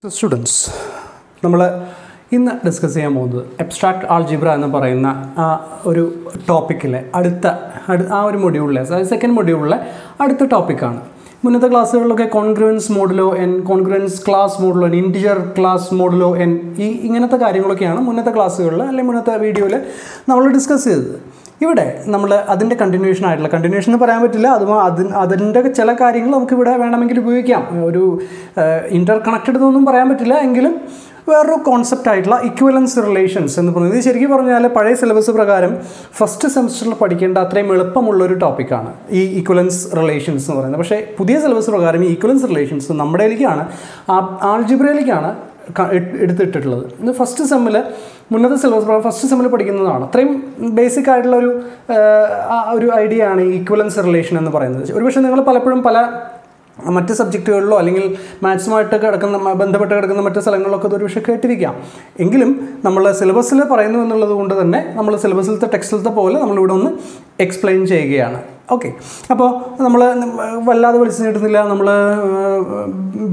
So students, നമ്മൾ ഇന്ന് discuss ചെയ്യാൻ പോകുന്നത് അബ്സ്ട്രാക്ട് ആൾജിബ്ര എന്ന് പറയുന്ന ഒരു ടോപ്പിക്കിലെ ആ ഒരു മൊഡ്യൂളിലെ സെക്കൻഡ് മൊഡ്യൂളിലെ അടുത്ത ടോപ്പിക്കാണ്. മുന്നത്തെ ക്ലാസ്സുകളിലൊക്കെ congruence modulo n, congruence class modulo n, integer class modulo n, ഇങ്ങനത്തെ കാര്യങ്ങളൊക്കെയാണ് മുന്നത്തെ ക്ലാസ്സുകളിൽ അല്ലെങ്കിൽ മുന്നത്തെ വീഡിയോയിൽ നമ്മൾ ഡിസ്കസ് ചെയ്തത്. ഇവിടെ നമ്മൾ അതിൻ്റെ കണ്ടിന്യൂഷൻ എന്ന് പറയാൻ പറ്റില്ല, അതിൻ്റെ ചില കാര്യങ്ങൾ നമുക്കിവിടെ വേണമെങ്കിൽ ഉപയോഗിക്കാം. ഒരു ഇൻ്റർ കണക്റ്റഡ് എന്നൊന്നും പറയാൻ പറ്റില്ല, എങ്കിലും വേറൊരു കോൺസെപ്റ്റ് ആയിട്ടുള്ള ഇക്വലൻസ് റിലേഷൻസ് എന്ന് പറയുന്നത് ശരിക്കും പറഞ്ഞാൽ പഴയ സിലബസ് പ്രകാരം ഫസ്റ്റ് സെമസ്റ്ററിൽ പഠിക്കേണ്ട അത്രയും എളുപ്പമുള്ളൊരു ടോപ്പിക്കാണ് ഈ ഇക്വലൻസ് റിലേഷൻസ് എന്ന് പറയുന്നത്. പക്ഷേ പുതിയ സിലബസ് പ്രകാരം ഈ ഇക്വലൻസ് റിലേഷൻസ് നമ്മുടെയിലേക്കാണ്, ആൾജിബ്രയിലേക്കാണ് എടുത്തിട്ടുള്ളത്. ഇത് ഫസ്റ്റ് സെമ്മിൽ മുന്നത്തെ സിലബസ് പ്രകാരം ഫസ്റ്റ് സെമ്മിൽ പഠിക്കുന്നതാണ്. അത്രയും ബേസിക് ആയിട്ടുള്ള ഒരു ഐഡിയ ആണ് ഈ ഇക്വലൻസ് റിലേഷൻ എന്ന് പറയുന്നത്. ഒരുപക്ഷെ നിങ്ങൾ പലപ്പോഴും പല മറ്റ് സബ്ജക്റ്റുകളിലോ അല്ലെങ്കിൽ മാത്സുമായിട്ട് ബന്ധപ്പെട്ട് കിടക്കുന്ന മറ്റ് സ്ഥലങ്ങളിലൊക്കെ ഒരു പക്ഷേ കേട്ടിരിക്കാം. എങ്കിലും നമ്മൾ സിലബസിൽ പറയുന്നു എന്നുള്ളത് കൊണ്ട് തന്നെ നമ്മൾ സിലബസിലത്തെ ടെക്സ്റ്റിലത്തെ പോലെ നമ്മളിവിടെ ഒന്ന് എക്സ്പ്ലെയിൻ ചെയ്യുകയാണ്. ഓക്കെ, അപ്പോൾ നമ്മൾ വല്ലാതെ വലിച്ചു നീട്ടുന്നില്ല. നമ്മൾ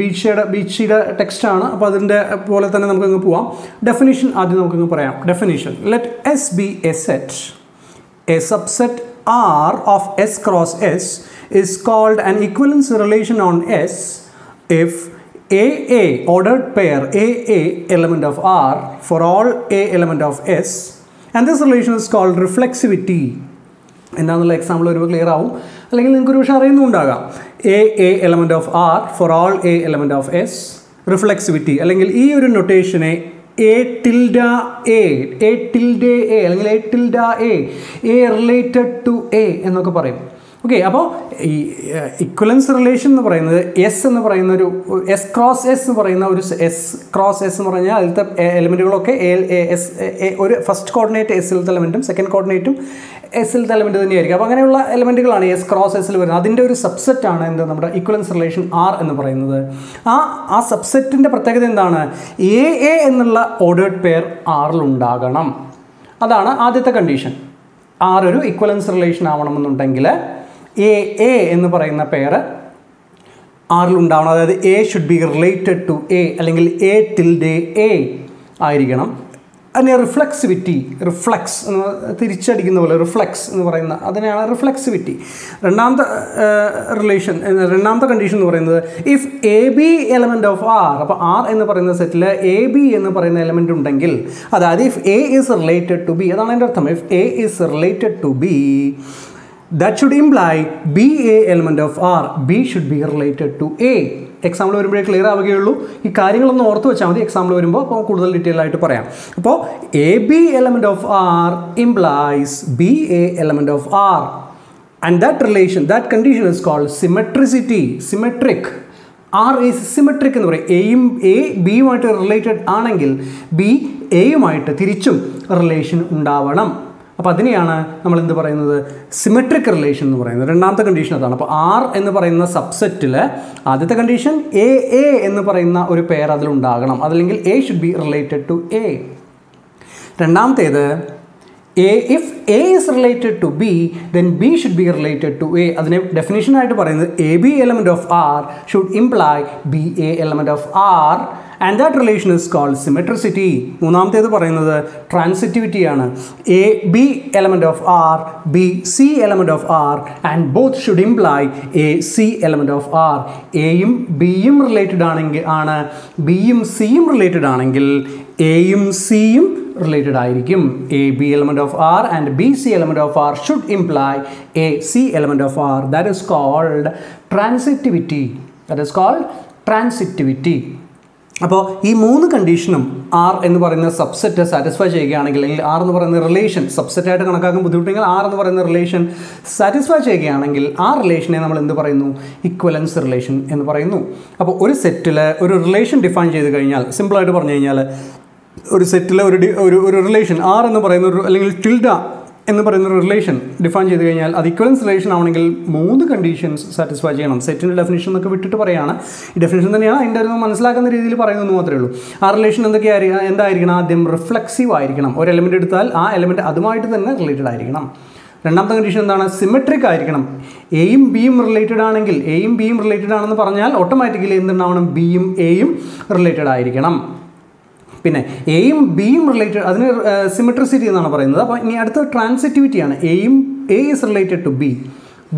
ബീച്ചിയുടെ ടെക്സ്റ്റാണ്, അപ്പോൾ അതിൻ്റെ പോലെ തന്നെ നമുക്കങ്ങ് പോവാം. ഡെഫിനിഷൻ ആദ്യം നമുക്കങ്ങ് പറയാം. Definition: let us B A set, A subset R of S cross S is called an equivalence relation on S if AA ordered pair AA element of R for all A element of S, and this relation is called reflexivity. എന്താണെന്നുള്ള example ഒരു clear ആവും, അല്ലെങ്കിൽ നിങ്ങൾക്ക് ഒരു പക്ഷേ അറിയുന്നുണ്ടാകാം. A element of R for all A element of S, reflexivity, അല്ലെങ്കിൽ ഈ ഒരു നൊട്ടേഷനെ A tilde A അല്ലെങ്കിൽ A tilde A related to A എന്നൊക്കെ പറയും. ഓക്കെ, അപ്പോൾ ഈ ഇക്വലൻസ് റിലേഷൻ എന്ന് പറയുന്നത് എസ് എന്ന് പറയുന്ന ഒരു എസ് ക്രോസ് എസ് എന്ന് പറയുന്ന ഒരു എസ് ക്രോസ് എസ് എന്ന് പറഞ്ഞാൽ അതിലത്തെ എലിമെൻറ്റുകളൊക്കെ ഒരു ഫസ്റ്റ് കോർഡിനേറ്റ് എസിലത്തെ എലമെൻറ്റും സെക്കൻഡ് കോർഡിനേറ്റും എസിലത്തെ എലമെൻറ്റ് തന്നെയായിരിക്കും. അപ്പോൾ അങ്ങനെയുള്ള എലമെൻറ്റുകളാണ് എസ് ക്രോസ് എസിൽ വരുന്നത്. അതിൻ്റെ ഒരു സബ്സെറ്റാണ് എന്ത് നമ്മുടെ ഇക്വലൻസ് റിലേഷൻ ആർ എന്ന് പറയുന്നത്. ആ സബ്സെറ്റിൻ്റെ പ്രത്യേകത എന്താണ്? എ എന്നുള്ള ഓർഡേർഡ് പെയർ ആറിലുണ്ടാകണം. അതാണ് ആദ്യത്തെ കണ്ടീഷൻ. ആർ ഒരു ഇക്വലൻസ് റിലേഷൻ ആവണമെന്നുണ്ടെങ്കിൽ എ എന്ന് പറയുന്ന പെയർ ആറിലുണ്ടാവണം. അതായത് A should be related to A, അല്ലെങ്കിൽ എ ടിൽഡേ എ ആയിരിക്കണം. അതിനെ റിഫ്ലെക്സിവിറ്റി, റിഫ്ലെക്സ് എന്ന് തിരിച്ചടിക്കുന്ന പോലെ റിഫ്ലെക്സ് എന്ന് പറയുന്ന അതിനെയാണ് റിഫ്ലെക്സിവിറ്റി. രണ്ടാമത്തെ കണ്ടീഷൻ എന്ന് പറയുന്നത് if A B element of R, അപ്പോൾ ആർ എന്ന് പറയുന്ന സെറ്റിൽ എ ബി എന്ന് പറയുന്ന എലമെൻറ്റ് ഉണ്ടെങ്കിൽ, അതായത് if A is related to B, അതാണ് എൻ്റെ അർത്ഥം. If A is related to B, that should imply B A element of R, B should be related to A. Example വരുമ്പോഴേ ക്ലിയർ ആവുകയുള്ളൂ. ഈ കാര്യങ്ങളൊന്ന് ഓർത്ത് വെച്ചാൽ മതി, എക്സാമ്പിൾ വരുമ്പോൾ അപ്പോൾ കൂടുതൽ ഡീറ്റെയിൽ ആയിട്ട് പറയാം. അപ്പോൾ A B element of R implies B A element of R, and that relation, that condition is called symmetricity. Symmetric, R is symmetric എന്ന് പറയും. എ ബിയുമായിട്ട് റിലേറ്റഡ് ആണെങ്കിൽ ബി എയുമായിട്ട് തിരിച്ചും റിലേഷൻ ഉണ്ടാവണം. അപ്പോൾ അതിനെയാണ് നമ്മൾ എന്ത് പറയുന്നത്? സിമെട്രിക് റിലേഷൻ എന്ന് പറയുന്നത്. രണ്ടാമത്തെ കണ്ടീഷൻ അതാണ്. അപ്പോൾ ആർ എന്ന് പറയുന്ന സബ്സെറ്റിൽ ആദ്യത്തെ കണ്ടീഷൻ എ എന്ന് പറയുന്ന ഒരു പെയർ അതിലുണ്ടാകണം, അതല്ലെങ്കിൽ A should be related to A. രണ്ടാമത്തേത് if A is related to B, then B should be related to A. അതിനെ ഡെഫിനേഷനായിട്ട് പറയുന്നത് A B element of R should imply B A element of R, and that relation is called symmetricity. മൂന്നാമത്തേത് പറയുന്നത് ട്രാൻസിറ്റിവിറ്റിയാണ്. A B element of R, B C element of R, and both should imply A C element of R. എയും ബിയും related ആണ്, ബിയും സിയും related ആണെങ്കിൽ എയും സിയും റിലേറ്റഡ് ആയിരിക്കും. A B element of R and B C element of R should imply A C element of R. That is called transitivity. അപ്പോൾ ഈ മൂന്ന് കണ്ടീഷനും ആർ എന്ന് പറയുന്ന സബ്സെറ്റ് സാറ്റിസ്ഫൈ ചെയ്യുകയാണെങ്കിൽ, അല്ലെങ്കിൽ ആർ എന്ന് പറയുന്ന റിലേഷൻ സബ്സെറ്റായിട്ട് കണക്കാക്കാൻ ബുദ്ധിമുട്ടെങ്കിൽ ആർ എന്ന് പറയുന്ന റിലേഷൻ സാറ്റിസ്ഫൈ ചെയ്യുകയാണെങ്കിൽ ആ റിലേഷനെ നമ്മൾ എന്ത് പറയുന്നു? ഇക്വലൻസ് റിലേഷൻ എന്ന് പറയുന്നു. അപ്പോൾ ഒരു സെറ്റിൽ ഒരു റിലേഷൻ ഡിഫൈൻ ചെയ്ത് കഴിഞ്ഞാൽ, സിമ്പിളായിട്ട് പറഞ്ഞു കഴിഞ്ഞാൽ, ഒരു സെറ്റിൽ ഒരു റിലേഷൻ ആർ എന്ന് പറയുന്ന ഒരു, അല്ലെങ്കിൽ ടിൽഡ എന്ന് പറയുന്ന ഒരു റിലേഷൻ ഡിഫൈൻ ചെയ്ത് കഴിഞ്ഞാൽ അത് ഇക്വലൻസ് റിലേഷൻ ആവണമെങ്കിൽ മൂന്ന് കണ്ടീഷൻസ് സാറ്റിസ്ഫൈ ചെയ്യണം. സെറ്റിൻ്റെ ഡെഫിനേഷൻ എന്നൊക്കെ വിട്ടിട്ട് പറയുകയാണ്, ഈ ഡെഫിനേഷൻ തന്നെയാണ്, അതിൻ്റെ ഒരു മനസ്സിലാക്കുന്ന രീതിയിൽ പറയുന്നത് മാത്രമേ ഉള്ളൂ. ആ റിലേഷൻ എന്തായിരിക്കണം? ആദ്യം റിഫ്ലെക്സീവ് ആയിരിക്കണം. ഒരു എലമെൻറ്റ് എടുത്താൽ ആ എലമെൻറ്റ് അതുമായിട്ട് തന്നെ റിലേറ്റഡ് ആയിരിക്കണം. രണ്ടാമത്തെ കണ്ടീഷൻ എന്താണ്? സിമെട്രിക് ആയിരിക്കണം. എയും ബിയും റിലേറ്റഡ് ആണെങ്കിൽ, എയും ബിയും റിലേറ്റഡ് ആണെന്ന് പറഞ്ഞാൽ ഓട്ടോമാറ്റിക്കലി എന്തുണ്ടാവണം? ബിയും എയും റിലേറ്റഡ് ആയിരിക്കണം. പിന്നെ എയും ബിയും റിലേറ്റഡ്, അതിന് സിമെട്രിസിറ്റി എന്നാണ് പറയുന്നത്. അപ്പോൾ ഇനി അടുത്ത ട്രാൻസിറ്റിവിറ്റിയാണ്. A is related to B,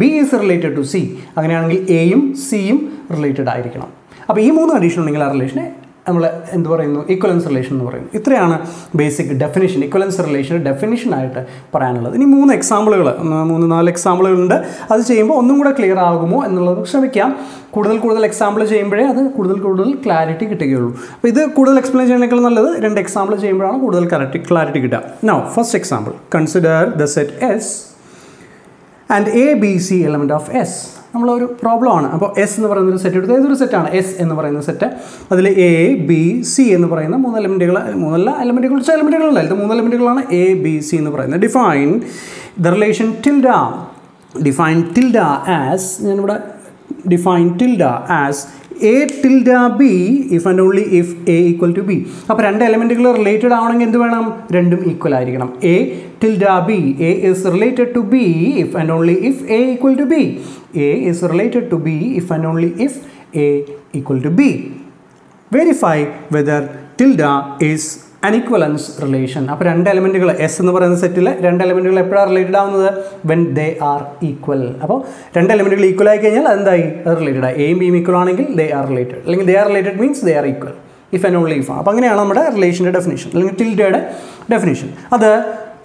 B is related to C. അങ്ങനെയാണെങ്കിൽ എയും സിയും റിലേറ്റഡ് ആയിരിക്കണം. അപ്പോൾ ഈ 3 കണ്ടീഷൻ ഉണ്ടെങ്കിൽ ആ റിലേഷനെ നമ്മൾ എന്ത് പറയുന്നു? ഇക്വലൻസ് റിലേഷൻ എന്ന് പറയുന്നു. ഇത്രയാണ് ബേസിക് ഡെഫിനിഷൻ, ഇക്വലൻസ് റിലേഷൻ ഡെഫിനിഷനായിട്ട് പറയാനുള്ളത്. ഇനി 3 എക്സാമ്പിളുകൾ, 3-4 എക്സാമ്പിളുകളുണ്ട്. അത് ചെയ്യുമ്പോൾ ഒന്നും കൂടെ ക്ലിയർ ആകുമോ എന്നുള്ളത് ശ്രമിക്കാം. കൂടുതൽ എക്സാമ്പിൾ ചെയ്യുമ്പോഴേ അത് കൂടുതൽ ക്ലാരിറ്റി കിട്ടുകയുള്ളൂ. അപ്പോൾ ഇത് കൂടുതൽ എക്സ്പ്ലെയിൻ ചെയ്യുന്നതിനേക്കാൾ നല്ലത് 2 എക്സാമ്പിൾ ചെയ്യുമ്പോഴാണ് കൂടുതൽ ക്ലാരിറ്റി കിട്ടുക. Now first example, consider the set S and A B C element of S. നമ്മളൊരു പ്രോബ്ലമാണ്. അപ്പോൾ എസ് എന്ന് പറയുന്നൊരു സെറ്റ് എടുത്ത്, ഏതൊരു സെറ്റാണ് എസ് എന്ന് പറയുന്ന സെറ്റ്, അതിൽ എ ബി സി എന്ന് പറയുന്ന 3 എലമെൻറ്റുകൾ, 3 എലമെൻറ്റുകൾ 3 എലമെൻറ്റുകളാണ് എ ബി സി എന്ന് പറയുന്നത്. Define the relation tilde, define tilde as, ഞാനിവിടെ define tilde as A tilde B if and only if A equal to B. അപ്പോൾ 2 എലമെൻറ്റുകൾ റിലേറ്റഡ് ആവണമെങ്കിൽ എന്ത് വേണം? രണ്ടും ഈക്വൽ ആയിരിക്കണം. A tilde B, A is related to B if and only if A equal to B. A is related to B if and only if A equal to B. Verify whether tilde is an equivalence relation. അപ്പോൾ 2 എലമെൻറ്റുകൾ S എന്ന് പറയുന്ന സെറ്റിൽ 2 എലമെൻറ്റുകൾ എപ്പോഴാണ് related ആവുന്നത്? When they are equal. അപ്പോൾ 2 എലമെൻറ്റുകൾ equal ആയി കഴിഞ്ഞാൽ അതെന്തായി? അത് റിലേറ്റഡ് ആയി. എയും ബിയും ഈക്വൽ ആണെങ്കിൽ ദേ ആർ റിലേറ്റഡ്, അല്ലെങ്കിൽ they are related means they are equal if and only if. അപ്പോൾ അങ്ങനെയാണ് നമ്മുടെ റിലേഷൻ്റെ ഡെഫിനേഷൻ, അല്ലെങ്കിൽ ടിൽഡയുടെ ഡെഫിനേഷൻ. അത്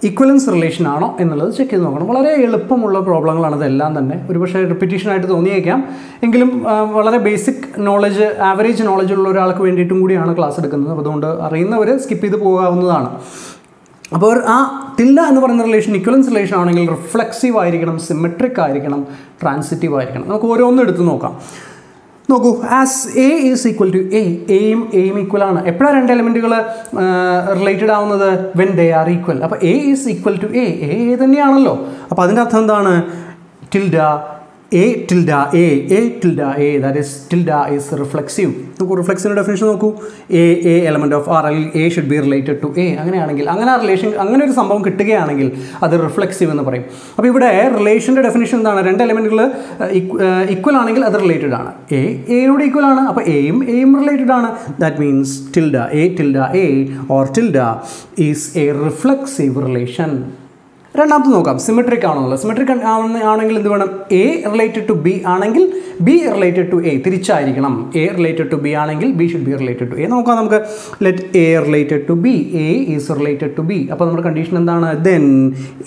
ഇക്വലൻസ് റിലേഷൻ ആണോ എന്നുള്ളത് ചെക്ക് ചെയ്ത് നോക്കണം. വളരെ എളുപ്പമുള്ള പ്രോബ്ലങ്ങളാണ് ഇതെല്ലാം തന്നെ. ഒരുപക്ഷെ റിപ്പീറ്റേഷനായിട്ട് തോന്നിയേക്കാം, എങ്കിലും വളരെ ബേസിക് നോളജ്, ആവറേജ് നോളജ് ഉള്ള ഒരാൾക്ക് വേണ്ടിയിട്ടും കൂടിയാണ് ക്ലാസ് എടുക്കുന്നത്. അപ്പോൾ അതുകൊണ്ട് അറിയുന്നവർ സ്കിപ്പ് ചെയ്ത് പോകാവുന്നതാണ്. അപ്പോൾ ആ ടിൽഡ എന്ന് പറയുന്ന റിലേഷൻ ഇക്വലൻസ് റിലേഷൻ ആണെങ്കിൽ റിഫ്ലെക്സീവ് ആയിരിക്കണം, സിമെട്രിക് ആയിരിക്കണം, ട്രാൻസിറ്റീവ് ആയിരിക്കണം. നമുക്ക് ഓരോന്നും എടുത്ത് നോക്കാം. നോക്കൂ, as A is equal to A, എയും ഈക്വൽ ആണ്. എപ്പോഴാണ് 2 എലമെൻറ്റുകൾ റിലേറ്റഡ് ആവുന്നത്? When they are equal. അപ്പോൾ എ ഈസ് ഈക്വൽ ടു എ തന്നെയാണല്ലോ. അപ്പോൾ അതിൻ്റെ അർത്ഥം എന്താണ്? Tilde A tilde A, that is tilde is reflexive. നോക്കൂ, റിഫ്ലെക്സിൻ്റെ ഡെഫിനേഷൻ നോക്കൂ. എ എലമെൻറ്റ് ഓഫ് ആർ, അല്ലെങ്കിൽ A should be related to A. അങ്ങനെയാണെങ്കിൽ, അങ്ങനെ റിലേഷൻ, അങ്ങനെ ഒരു സംഭവം കിട്ടുകയാണെങ്കിൽ അത് റിഫ്ലെക്സീവ് എന്ന് പറയും. അപ്പോൾ ഇവിടെ റിലേഷൻ്റെ ഡെഫിനേഷൻ എന്താണ്? 2 എലമെൻറ്റുകൾ ഈക്വൽ ആണെങ്കിൽ അത് റിലേറ്റഡ് ആണ്. എയോട് ഈക്വൽ ആണ്, അപ്പോൾ എയും റിലേറ്റഡ് ആണ്. That means tilde A or tilde is a reflexive relation. രണ്ടാമത്തെ നോക്കാം, സിമെട്രിക് ആണെന്നുള്ളത്. സിമെട്രിക് ആണെങ്കിൽ എന്ത് വേണം? എ റിലേറ്റഡ് ടു ബി ആണെങ്കിൽ ബി റിലേറ്റഡ് ടു എ തിരിച്ചായിരിക്കണം. എ റിലേറ്റഡ് ടു ബി ആണെങ്കിൽ B should be related to A. നോക്കാം നമുക്ക്. Let A related to B, A is related to B. അപ്പോൾ നമ്മുടെ കണ്ടീഷൻ എന്താണ്? Then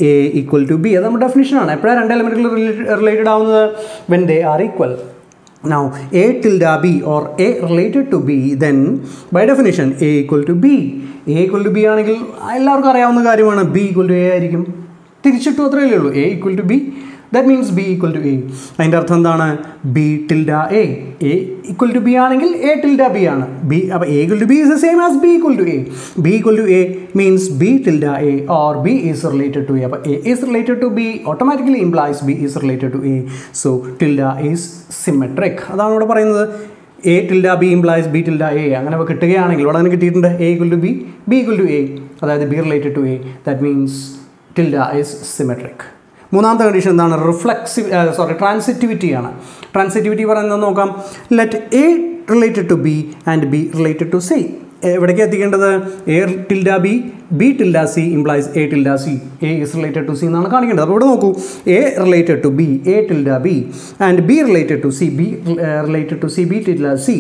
A equal to B. അത് നമ്മുടെ ഡെഫിനിഷനാണ്. എപ്പോഴാണ് 2 എലമെൻറ്റുകൾ റിലേറ്റഡ് ആവുന്നത്? When they are equal. Now a tilde b or a related to b, then by definition a equal to b. A equal to b ആണെങ്കിൽ എല്ലാവർക്കും അറിയാവുന്ന കാര്യമാണ്, b equal to a ആയിരിക്കും. തിരിച്ചിട്ടു അത്രയല്ലേ ഉള്ളൂ. a equal to b, that means b equal to a. അതിൻ്റെ അർത്ഥം എന്താണ്? b tilde a. a equal to b ആണെങ്കിൽ a tilde b ആണ്. b, അപ്പോൾ a equal to b is the same as b equal to a. b equal to a means b tilde a or b is related to a. അപ്പോൾ a is related to b automatically implies b is related to a. So tilde is symmetric. അതാണ് ഇവിടെ പറയുന്നത്. a tilde b implies b tilde a. അങ്ങനെ കിട്ടുകയാണെങ്കിൽ ഇവിടെ തന്നെ കിട്ടിയിട്ടുണ്ട്. a equal to b, b equal to a, അതായത് b related to a. That means tilde is symmetric. മൂന്നാമത്തെ കണ്ടീഷൻ എന്താണ്? ട്രാൻസിറ്റിവിറ്റി ആണ്. ട്രാൻസിറ്റിവിറ്റി പറയുന്നത് നോക്കാം. Let A related to B and B related to C. എവിടേക്ക് എത്തിക്കേണ്ടത്? A tilde B, B tilde C implies A tilde C. A is related to C എന്നാണ് കാണിക്കേണ്ടത്. അപ്പോൾ ഇവിടെ നോക്കൂ, A related to B, A tilde B, and B related to C, B related to C, B tilde C.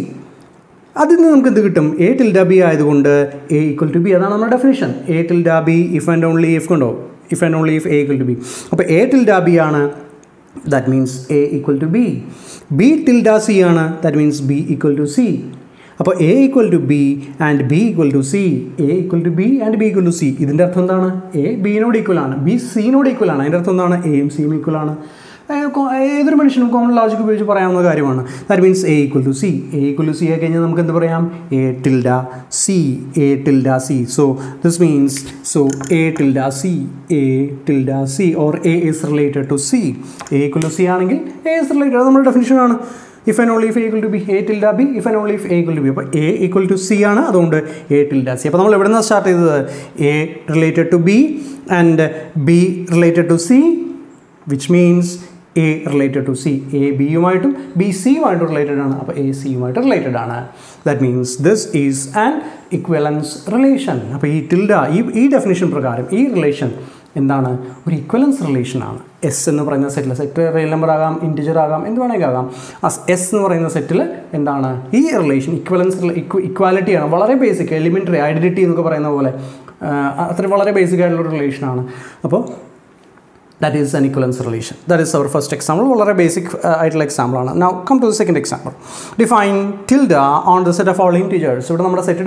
അതിൽ നിന്ന് നമുക്ക് എന്ത് കിട്ടും? എ ടിൽഡ ബി ആയതുകൊണ്ട് എ ഈക്വൽ ടു ബി. അതാണ് നമ്മുടെ definition. A tilde B if and only if കണ്ടോ, if and only if a equal to b. അപ്പോൾ a tilde b ആണ്, that means a equal to b. b tilde c ആണ്, that means b equal to c. അപ്പോൾ a equal to b and b equal to c, a equal to b and b equal to c. ഇതിൻ്റെ അർത്ഥം എന്താണ്? a bനോട് equal ആണ്, b cനോട് equal ആണ്. അതിൻ്റെ അർത്ഥം എന്താണ്? എയും സിയും ഈക്വൽ ആണ്. ഏതൊരു മനുഷ്യനും കോമൺ ലോജിക് ഉപയോഗിച്ച് പറയാവുന്ന കാര്യമാണ്. That means A equal to C. A equal to C ആയി കഴിഞ്ഞാൽ നമുക്ക് എന്ത് പറയാം? A tilde C, A tilde C. So this means, so A tilde C, A tilde C or A is related to C. A equal to C ആണെങ്കിൽ A is related. അത് നമ്മുടെ ഡെഫിനിഷനാണ്. If and only if A equal to B, A tilde B if and only if A equal to B. അപ്പോൾ A equal to C ആണ്, അതുകൊണ്ട് A tilde C. അപ്പോൾ നമ്മൾ എവിടെ നിന്നാണ് സ്റ്റാർട്ട് ചെയ്തത്? A related to B and B related to C which means A related to C. A B യുമായിട്ടും B C യുമായിട്ടും റിലേറ്റഡ് ആണ്. അപ്പോൾ A C യുമായിട്ട് റിലേറ്റഡ് ആണ്. That means this is an equivalence relation. അപ്പോൾ ഈ tilde ഈ definition പ്രകാരം ഈ റിലേഷൻ എന്താണ്? ഒരു ഇക്വലൻസ് റിലേഷൻ ആണ്. എസ് എന്ന് പറയുന്ന സെറ്റ് റിയൽ നമ്പർ ആകാം, ഇൻറ്റിജർ ആകാം, എന്ത് വേണമെങ്കിൽ ആകാം. എസ് എന്ന് പറയുന്ന സെറ്റിൽ എന്താണ് ഈ റിലേഷൻ? ഇക്വാലിറ്റിയാണ്. വളരെ ബേസിക്, എലിമെൻ്ററി, ഐഡൻറ്റിറ്റി എന്നൊക്കെ പറയുന്ന പോലെ അത്ര വളരെ ബേസിക് ആയിട്ടുള്ള റിലേഷനാണ്. അപ്പോൾ that is an equivalence relation. That is our first example. Very basic ideal example. Now come to the second example. Define tilde on the set of all integers. So we set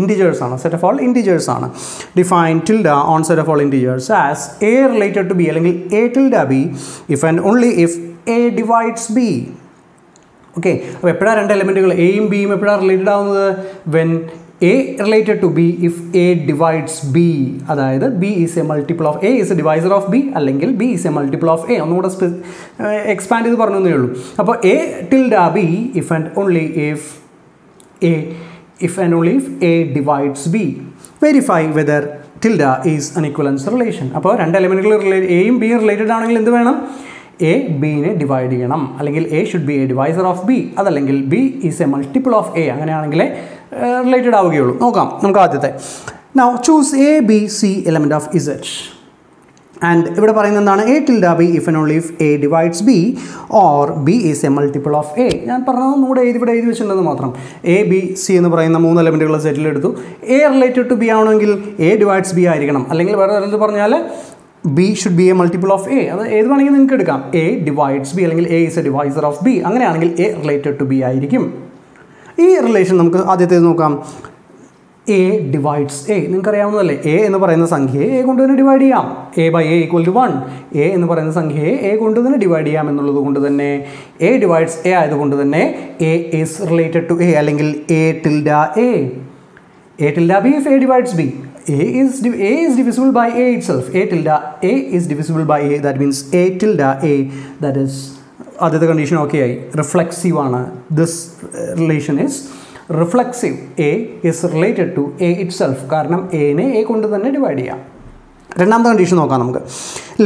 integers. Set of all integers. Define tilde on set of all integers as A related to B. A tilde B if and only if A divides B. Okay. So two elements A and B related when A related to B if A divides B. അതായത് B is a multiple of A is a divisor of B അല്ലെങ്കിൽ B is a multiple of A. ഒന്നുകൂടെ expand ചെയ്ത് പറഞ്ഞേ ഉള്ളൂ. അപ്പോൾ A tilde B if and only if A divides B. Verify whether tilde is an equivalence relation. അപ്പോൾ രണ്ട് എലിമെൻറ്റുകൾ എയും ബിയും റിലേറ്റഡ് ആണെങ്കിൽ എന്ത് വേണം? A ബിനെ ഡിവൈഡ് ചെയ്യണം. അല്ലെങ്കിൽ A should be a divisor of B. അതല്ലെങ്കിൽ B is a multiple of A. അങ്ങനെയാണെങ്കിൽ റിലേറ്റഡ് ആവുകയുള്ളൂ. നോക്കാം നമുക്ക് ആദ്യത്തെ. Now choose A, B, C element of Z. And ഇവിടെ പറയുന്നത് എന്താണ്? A tilde B if and only if A divides B or B is a multiple of A. ഞാൻ പറഞ്ഞത് ഇവിടെ എഴുതി വെച്ചിട്ടുണ്ടെന്ന് മാത്രം. A, B, C എന്ന് പറയുന്ന മൂന്ന് എലിമെൻറ്റുകൾ സെറ്റിലെടുത്തു. A റിലേറ്റഡ് ടു B ആണെങ്കിൽ A divides B ആയിരിക്കണം. അല്ലെങ്കിൽ വേറെ എന്ത് പറഞ്ഞാൽ B should be a multiple of A. അത് ഏത് വേണമെങ്കിൽ നിങ്ങൾക്ക് എടുക്കാം. A divides B അല്ലെങ്കിൽ A is a divisor of B. അങ്ങനെയാണെങ്കിൽ A related to B ആയിരിക്കും. ഈ റിലേഷൻ നമുക്ക് ആദ്യത്തേത് നോക്കാം. A divides A. നിങ്ങൾക്കറിയാവുന്നതല്ലേ, A എന്ന് പറയുന്ന സംഖ്യയെ A കൊണ്ട് തന്നെ ഡിവൈഡ് ചെയ്യാം. A by A equal to 1. A എന്ന് പറയുന്ന സംഖ്യയെ A കൊണ്ട് തന്നെ ഡിവൈഡ് ചെയ്യാം എന്നുള്ളത് കൊണ്ട് തന്നെ A divides A ആയതുകൊണ്ട് തന്നെ A is related to A അല്ലെങ്കിൽ A tilde A. A tilde B if A divides B. A is divisible by A itself. A tilde A is divisible by A. That means A tilde A. That is ആദ്യത്തെ condition okay ആയി. Reflexive ആണ്. This relation is reflexive. A is related to A itself. കാരണം എനെ A കൊണ്ട് തന്നെ divide ചെയ്യാം. രണ്ടാമത്തെ condition നോക്കാം നമുക്ക്.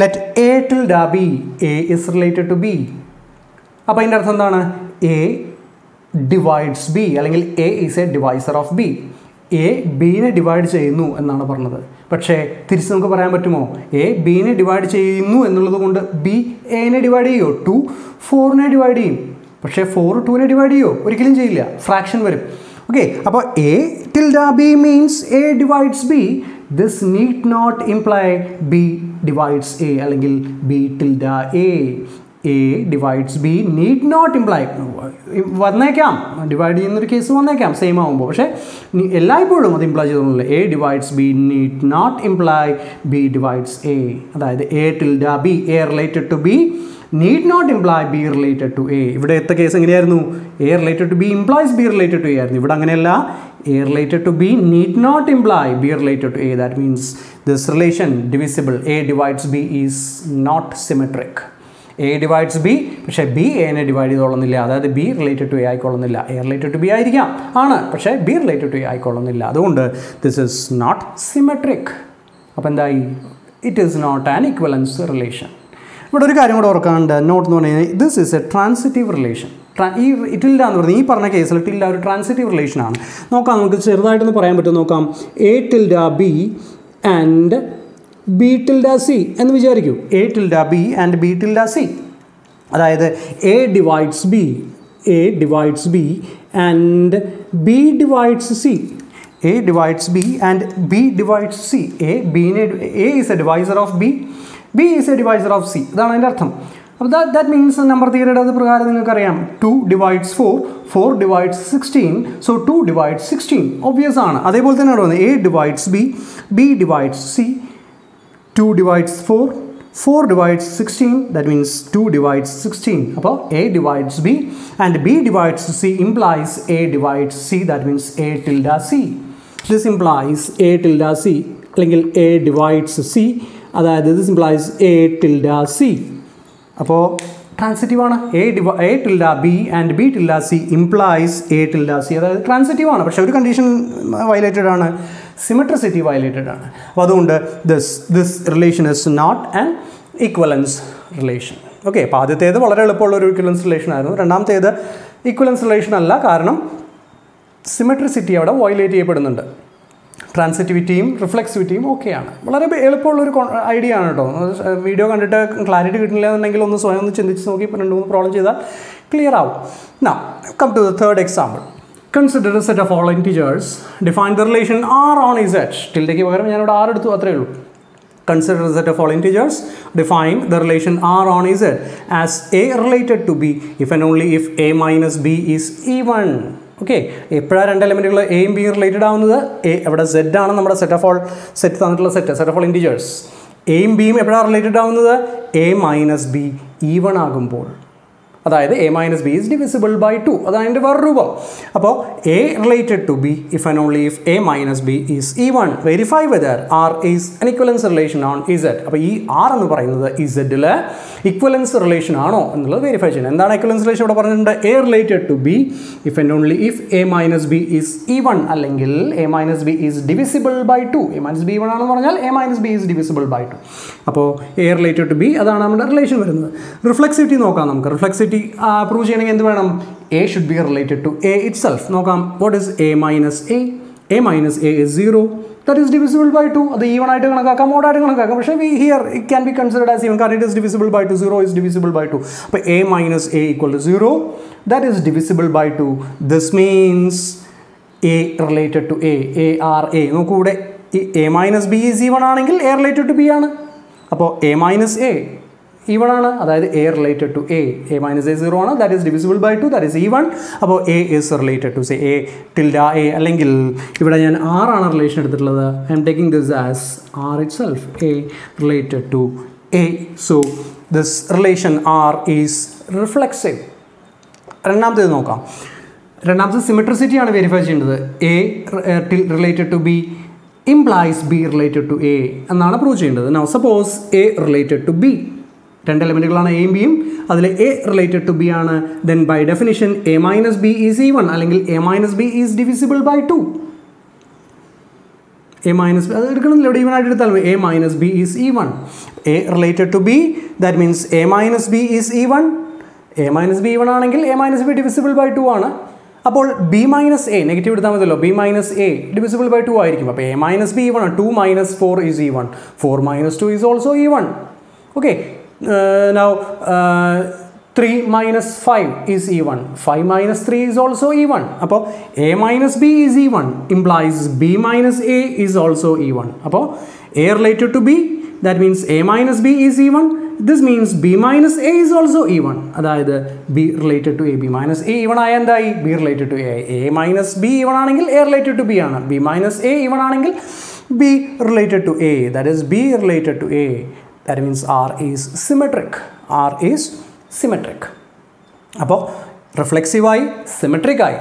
Let A tilde B. A is related to B. അപ്പോൾ അതിൻ്റെ അർത്ഥം എന്താണ്? A divides B അല്ലെങ്കിൽ A is a divisor of B. A ബിനെ ഡിവൈഡ് ചെയ്യുന്നു എന്നാണ് പറഞ്ഞത്. പക്ഷേ തിരിച്ച് നമുക്ക് പറയാൻ പറ്റുമോ? A ബിനെ ഡിവൈഡ് ചെയ്യുന്നു എന്നുള്ളത് കൊണ്ട് B എനെ ഡിവൈഡ് ചെയ്യുമോ? 2 4നെ ഡിവൈഡ് ചെയ്യും. പക്ഷേ 4 2നെ ഡിവൈഡ് ചെയ്യുമോ? ഒരിക്കലും ചെയ്യില്ല. ഫ്രാക്ഷൻ വരും. ഓക്കെ, അപ്പോൾ A tilde B means A divides B. This need not imply B divides A അല്ലെങ്കിൽ B tilde A. A divides B need not imply വന്നേക്കാം, ഡിവൈഡ് ചെയ്യുന്നൊരു കേസ് വന്നേക്കാം സെയിം ആകുമ്പോൾ. പക്ഷേ എല്ലായ്പ്പോഴും അത് imply ചെയ്തോന്നില്ല. A divides B need not imply B divides A. അതായത് A tilde B, A related to B need not imply B related to A. ഇവിടുത്തെ case എങ്ങനെയായിരുന്നു? A related to B implies B related to A ആയിരുന്നു. ഇവിടെ അങ്ങനെയല്ല. A related to B need not imply B related to A. That means this relation divisible A divides B is not symmetric. A divides B, പക്ഷേ B എനെ divide ചെയ്തോളുന്നില്ല. അതായത് B related to A ആയിക്കൊള്ളുന്നില്ല. A related to B ആയിരിക്കാം, ആണ്, പക്ഷേ B related to A ആയിക്കൊള്ളുന്നില്ല. അതുകൊണ്ട് ദിസ് ഈസ് നോട്ട് സിമെട്രിക്. അപ്പോൾ എന്തായി? It is not an equivalence relation. ഇവിടെ ഒരു കാര്യം കൂടെ ഓർക്കാണ്ട്, നോട്ട് എന്ന് പറഞ്ഞാൽ this is a transitive relation. ഈ ടിൽഡ എന്ന് പറഞ്ഞാൽ ഈ പറഞ്ഞ കേസിൽ ടിൽഡ ഒരു ട്രാൻസിറ്റീവ് റിലേഷനാണ്. നോക്കാം, നമുക്ക് ചെറുതായിട്ടൊന്ന് പറയാൻ പറ്റും. നോക്കാം. A tilde B and B tilde C എന്ന് വിചാരിക്കൂ. A tilde B and B tilde C. അതായത് A divides B and B divides C. A divides B and B divides C. A is a divisor of B. B is a divisor of C. അതാണ് അതിൻ്റെ അർത്ഥം. അപ്പോൾ that means number തിയറിയുടെ അത് പ്രകാരം നിങ്ങൾക്കറിയാം 2 divides 4 divides 16. So 2 divides 16. Obvious ആണ്. അതേപോലെ തന്നെയാണ് പറയുന്നത് A divides B, B divides C. 2 divides 4 divides 16. That means 2 divides 16. അപ്പോൾ A divides B and B divides C implies A divides C. That means A tilde C. This implies A tilde C അല്ലെങ്കിൽ A divides C. അതായത് this implies A tilde C. അപ്പോൾ transitive ആണ്. A tilde B and B tilde C implies A tilde C. അതായത് transitive ആണ്. പക്ഷേ ഒരു condition violated ആണ്. സിമെട്രിസിറ്റി violated ആണ്. അപ്പോൾ അതുകൊണ്ട് this relation is not an equivalence relation. Okay, അപ്പോൾ ആദ്യത്തേത് വളരെ എളുപ്പമുള്ള ഒരു ഇക്വലൻസ് റിലേഷൻ ആയിരുന്നു. രണ്ടാമത്തേത് ഇക്വലൻസ് റിലേഷൻ അല്ല, കാരണം സിമെട്രിസിറ്റി അവിടെ വയലേറ്റ് ചെയ്യപ്പെടുന്നുണ്ട്. ട്രാൻസിറ്റിവിറ്റിയും റിഫ്ലെക്സിവിറ്റിയും ഓക്കെയാണ്. വളരെ എളുപ്പമുള്ളൊരു ഐഡിയ ആണ് കേട്ടോ. വീഡിയോ കണ്ടിട്ട് ക്ലാരിറ്റി കിട്ടില്ല എന്നുണ്ടെങ്കിൽ ഒന്ന് സ്വയം ഒന്ന് ചിന്തിച്ച് നോക്കി 2-3 പ്രോബ്ലം ചെയ്താൽ ക്ലിയർ ആവും. Now come to the third example. Consider a set of all integers. Define the relation r on z. tilde-ക്ക് പകരം ഞാനിവിടെ r എടുത്തു, അത്രേ ഉള്ളൂ. Consider a set of all integers. Define the relation r on z as a related to b if and only if a minus b is even. Okay, എപ്പോഴാണ് രണ്ട് എലമെൻറ്റുകൾ എയും ബിയും related ആവുന്നത്? ഇവിടെ സെഡ് ആണ് നമ്മുടെ സെറ്റ് തന്നിട്ടുള്ള സെറ്റ് ഓഫ് ഓൾ ഇൻറ്റിജേഴ്സ്. എയും ബിയും എപ്പോഴാണ് റിലേറ്റഡ് ആവുന്നത്? എ മൈനസ് ബി ഈവൺ ആകുമ്പോൾ. അതായത് A minus B is divisible by 2. അതാണ് അതിൻ്റെ വേറെ രൂപം. അപ്പോൾ A related to B if and only if A minus B is even. Verify whether R is an equivalence relation on Z. അപ്പോൾ ഈ R എന്ന് പറയുന്നത് ഇസെഡിൽ ഇക്വലൻസ് റിലേഷൻ ആണോ എന്നുള്ളത് വെരിഫൈ ചെയ്യണം. എന്താണ് ഇക്വലൻസ് റിലേഷൻ ഇവിടെ പറഞ്ഞിട്ടുണ്ട്? A related to B if and only if A minus B is even, അല്ലെങ്കിൽ A minus B is divisible by 2. A minus B even ആണെന്ന് പറഞ്ഞാൽ A minus B is divisible by 2. അപ്പോൾ A related to B, അതാണ് നമ്മുടെ relation വരുന്നത്. Reflexivity നോക്കാം നമുക്ക്. Reflexivity prove ചെയ്യണമെങ്കിൽ എന്ത് വേണം? A should be related to A itself. നോക്കാം, what is A minus A? A minus A is 0. That is divisible by 2. അത് ഈവൺ ആയിട്ട് കണക്കാക്കാം, മോഡായിട്ട് കണക്കാക്കാം. പക്ഷേ here it can be considered as even, കാരണം it is divisible by 2. 0 is divisible by 2. അപ്പോൾ A minus A equal to 0. That is divisible by 2. This means A related to A R A. നോക്കൂ, ഇവിടെ A minus B is even ആണെങ്കിൽ A related to B ആണ്. അപ്പോൾ A minus A even ആണ്, അതായത് A related to A minus A 0 ആണ്. That is divisible by 2. That is even. അപ്പോൾ A is related to say A tilde A, അല്ലെങ്കിൽ ഇവിടെ ഞാൻ ആർ ആണ് റിലേഷൻ എടുത്തിട്ടുള്ളത്. I'm taking this as R itself, A related to A. So this relation R is reflexive. രണ്ടാമത്തേത് നോക്കാം. രണ്ടാമത്തെ സിമെട്രിസിറ്റിയാണ് വെരിഫൈ ചെയ്യേണ്ടത്. A related to B implies b related to a എന്നാണ് പ്രൂവ് ചെയ്യേണ്ടത്. Now suppose A related to B, രണ്ട് എലമെൻറ്റുകളാണ് എയും ബിയും, അതിൽ എ റിലേറ്റഡ് ടു ബി ആണ്. Then by definition A minus B is even, അല്ലെങ്കിൽ A minus B is divisible by 2. A minus B അത് എടുക്കണമെന്നില്ല, ഇവിടെ ഈവൺ ആയിട്ട് എടുത്താൽ A minus B is even. A related to B, that means A minus B is even. A minus B even ആണെങ്കിൽ A minus B divisible by 2 ആണ്. അപ്പോൾ B minus A negative എടുത്താൽ മതിയല്ലോ. B minus A divisible by 2 ആയിരിക്കും. അപ്പോൾ A minus B even ആണ്. 2 minus 4 is even. 4 minus 2 is also even. Okay, now 3 minus 5 is even. 5 minus 3 is also even. അപ്പോൾ A minus B is even implies B minus A is also even. അപ്പോൾ A related to B, that means A minus B is even. This means b minus a is also even. അതായത് b related to a. b minus a even ആയ എന്തായി? b related to a. a minus b even ആണെങ്കിൽ a related to b ആണ്. b minus a even ആണെങ്കിൽ b related to a. That is b related to a. That means r is symmetric. r is symmetric. അപ്പോൾ റിഫ്ലെക്സീവായി, സിമെട്രിക്കായി,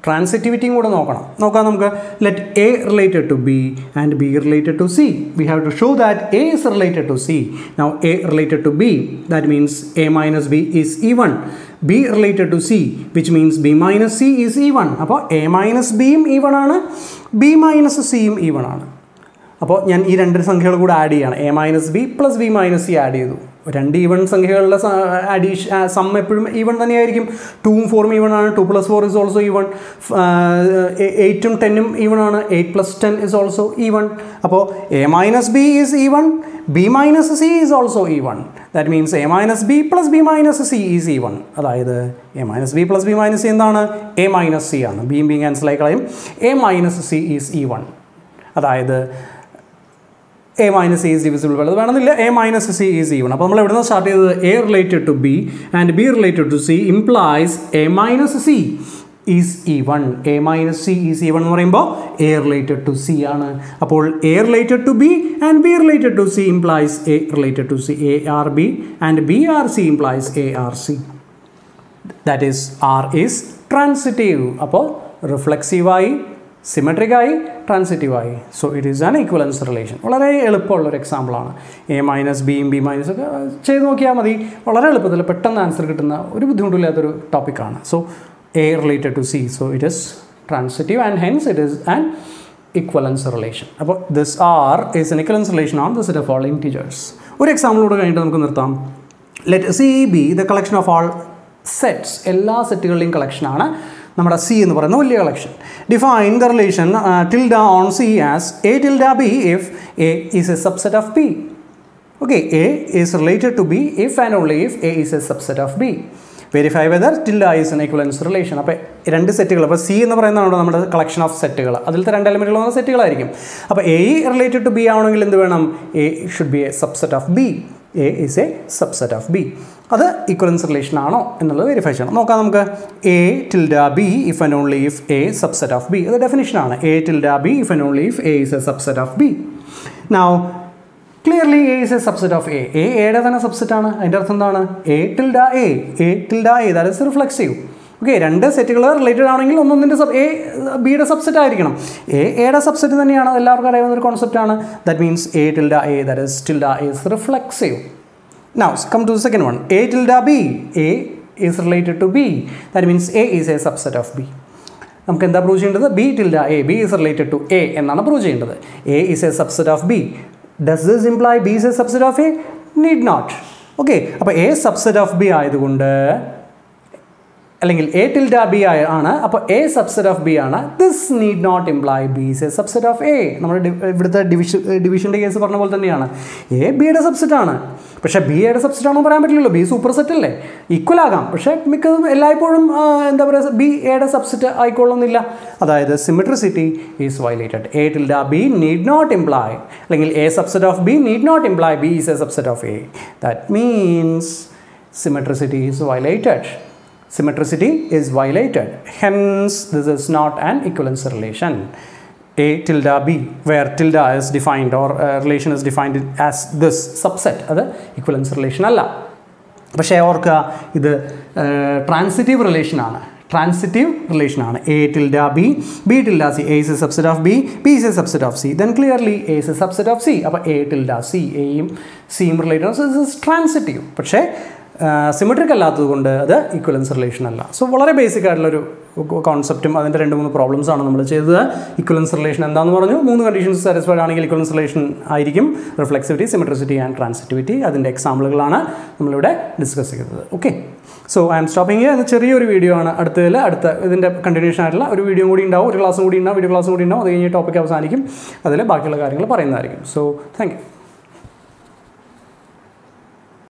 ട്രാൻസിറ്റിവിറ്റിയും കൂടെ നോക്കാം നമുക്ക്. Let A related to B and B related to C. We have to show that A is related to C. Now A related to B, that means A minus B is even. B related to C, which means B minus C is even. അപ്പോൾ A minus ബിയും even ആണ്, B minus സിയും even ആണ്. അപ്പോൾ ഞാൻ ഈ രണ്ട് സംഖ്യകൾ കൂടെ ആഡ് ചെയ്യാണ്. A minus B plus B minus C add ചെയ്തു. രണ്ട് ഈവൺ സംഖ്യകളുടെ സം എപ്പോഴും ഈവൺ തന്നെയായിരിക്കും. 2ഉം 4ഉം ഈവൺ ആണ്. 2 + 4 ഇസ് ഓൾസോ ഈവൺ. 8ഉം 10ഉം ഈവൺ ആണ്. 8 + 10 ഇസ് ഓൾസോ ഈവൺ. അപ്പോൾ A minus B is even, B minus C is also even. That means A minus B plus B minus C is even. അതായത് A minus B plus B minus C എന്താണ്? A minus C ആണ്. ബിയും ബിയും cancel ആയി കളയും. A minus C is even. അതായത് A minus C is divisible by, അത് വേണമെന്നില്ല, A minus C is even. അപ്പോൾ നമ്മൾ എവിടെ നിന്ന് സ്റ്റാർട്ട് ചെയ്തത്? A related to B and B related to C implies A minus C is even. A minus C is even എന്ന് പറയുമ്പോൾ A related to C ആണ്. അപ്പോൾ A related to B and B related to C implies A related to C. A R B and B R C implies A R C. That is R is transitive. അപ്പോൾ റിഫ്ലെക്സീവായി, സിമെട്രിക്കായി, ട്രാൻസിറ്റീവായി. So it is an equivalence relation. വളരെ എളുപ്പമുള്ളൊരു എക്സാമ്പിളാണ്. A minus ബിയും B minus ഒക്കെ ചെയ്ത് നോക്കിയാൽ മതി. വളരെ എളുപ്പത്തിൽ പെട്ടെന്ന് ആൻസർ കിട്ടുന്ന, ഒരു ബുദ്ധിമുട്ടില്ലാത്തൊരു ടോപ്പിക്കാണ്. So A related to C, so it is transitive and hence it is an equivalence relation. അപ്പോൾ this R is an equivalence relation on the set of all integers. ഒരു എക്സാമ്പിളോട് കഴിഞ്ഞിട്ട് നമുക്ക് നിർത്താം. Let C be the collection of all sets, എല്ലാ സെറ്റുകളുടെയും കളക്ഷനാണ് നമ്മുടെ സി എന്ന് പറയുന്ന വലിയ collection. Define the relation tilde on C as A tilde B if A is a subset of B. Okay, A is related to B if and only if A is a subset of B. Verify whether tilde is an equivalence relation. അപ്പോൾ രണ്ട് സെറ്റുകൾ, അപ്പോൾ C എന്ന് പറയുന്നതാണ് നമ്മുടെ collection of സെറ്റുകൾ, അതിലത്തെ രണ്ട് എലമെൻറ്റുകൾ വന്ന സെറ്റുകളായിരിക്കും. അപ്പോൾ എ റിലേറ്റഡ് ടു ബി ആവണമെങ്കിൽ എന്ത് വേണം? A should be a subset of B. A is a subset of B. അത് ഇക്വലൻസ് റിലേഷൻ ആണോ എന്നുള്ളത് വെരിഫൈ ചെയ്യണം. നോക്കാം നമുക്ക്. A tilde B if and only if A subset of B. അത് ഡെഫിനിഷനാണ്. A tilde B if and only if A is a subset of B. Now clearly A is a subset of A. എയുടെ തന്നെ subset ആണ്. അതിൻ്റെ അർത്ഥം എന്താണ്? A tilde A. A tilde A, that is reflexive. Okay, രണ്ട് സെറ്റുകൾ related ആണെങ്കിൽ ഒന്നൊന്നിൻ്റെ A ബിയുടെ സബ്സെറ്റ് ആയിരിക്കണം. എയുടെ സബ്സെറ്റ് തന്നെയാണ്, എല്ലാവർക്കും അറിയാവുന്ന ഒരു കോൺസെപ്റ്റാണ്. That means A tilde A, that is tilde is reflexive. Now come to the second one. A tilde B. A is related to B. That means A is a subset of B. നമുക്ക് എന്താ prove ചെയ്യേണ്ടത്? B tilde A. B is related to A എന്നാണ് prove ചെയ്യേണ്ടത്. A is a subset of B. Does this imply B is a subset of A? Need not. Okay, അപ്പോൾ A subset of B ആയതുകൊണ്ട്, അല്ലെങ്കിൽ A tilde B ആണ്, അപ്പോൾ A subset of B ആണ്. This need not imply B is a subset of A. നമ്മൾ ഇവിടുത്തെ ഡിവിഷൻ്റെ case പറഞ്ഞ പോലെ തന്നെയാണ്. A ബിയുടെ സബ്സെറ്റ് ആണ്, പക്ഷേ ബി എയുടെ സബ്സെറ്റ് ആണെന്ന് പറയാൻ പറ്റില്ലല്ലോ. ബി സൂപ്പർ സെറ്റ് അല്ലേ, ഈക്വൽ ആകാം. പക്ഷേ മിക്കതും എല്ലായ്പ്പോഴും എന്താ പറയുക, ബി എയുടെ സബ്സെറ്റ് ആയിക്കൊള്ളുന്നില്ല. അതായത് symmetricity is violated. A tilde B need not imply, അല്ലെങ്കിൽ A subset of B need not imply B is a subset of A. That means symmetricity is violated. Symmetricity is violated. Hence, this is not an equivalence relation. A tilde B, where tilde is defined or relation is defined as this subset, അത് equivalence relation അല്ല. പക്ഷേ ഓർക്കുക, ഇത് transitive relation ആണ്. Transitive relation ആണ്. A tilde B, B tilde C. A is a subset of B, B is a subset of C. Then clearly A is a subset of C. അപ്പോൾ A tilde C, Aയും Cയും related. So this is transitive. പക്ഷേ symmetric അല്ലാത്തത് കൊണ്ട് അത് equivalence relation അല്ല. So വളരെ basic ആയിട്ടുള്ളൊരു കോൺസെപ്റ്റും അതിൻ്റെ 2-3 പ്രോബ്ലംസാണ് നമ്മൾ ചെയ്തത്. ഇക്വലൻസ് റിലേഷൻ എന്താണെന്ന് പറഞ്ഞു. 3 കണ്ടീഷൻസ് സാറ്റിസ്ഫൈഡ് ആണെങ്കിൽ ഇക്വലൻസ് റിലേഷൻ ആയിരിക്കും. Reflexivity, symmetricity and transitivity. അതിൻ്റെ എക്സാമ്പിളുകളാണ് നമ്മളിവിടെ ഡിസ്കസ് ചെയ്തത്. Okay, so I am stopping here. അത് ചെറിയൊരു വീഡിയോ ആണ്. അടുത്ത ഇതിൻ്റെ കണ്ടിന്യൂഷൻ ആയിട്ടുള്ള ഒരു വീഡിയോ കൂടി ഉണ്ടാവും, ഒരു ക്ലാസ്സും കൂടി ഉണ്ടാവും, വീഡിയോ ക്ലാസ്സും കൂടി ഉണ്ടാവും. അത് കഴിഞ്ഞ് ടോപ്പിക് അവസാനിക്കും. അതിൽ ബാക്കിയുള്ള കാര്യങ്ങൾ പറയുന്നതായിരിക്കും. So thank you.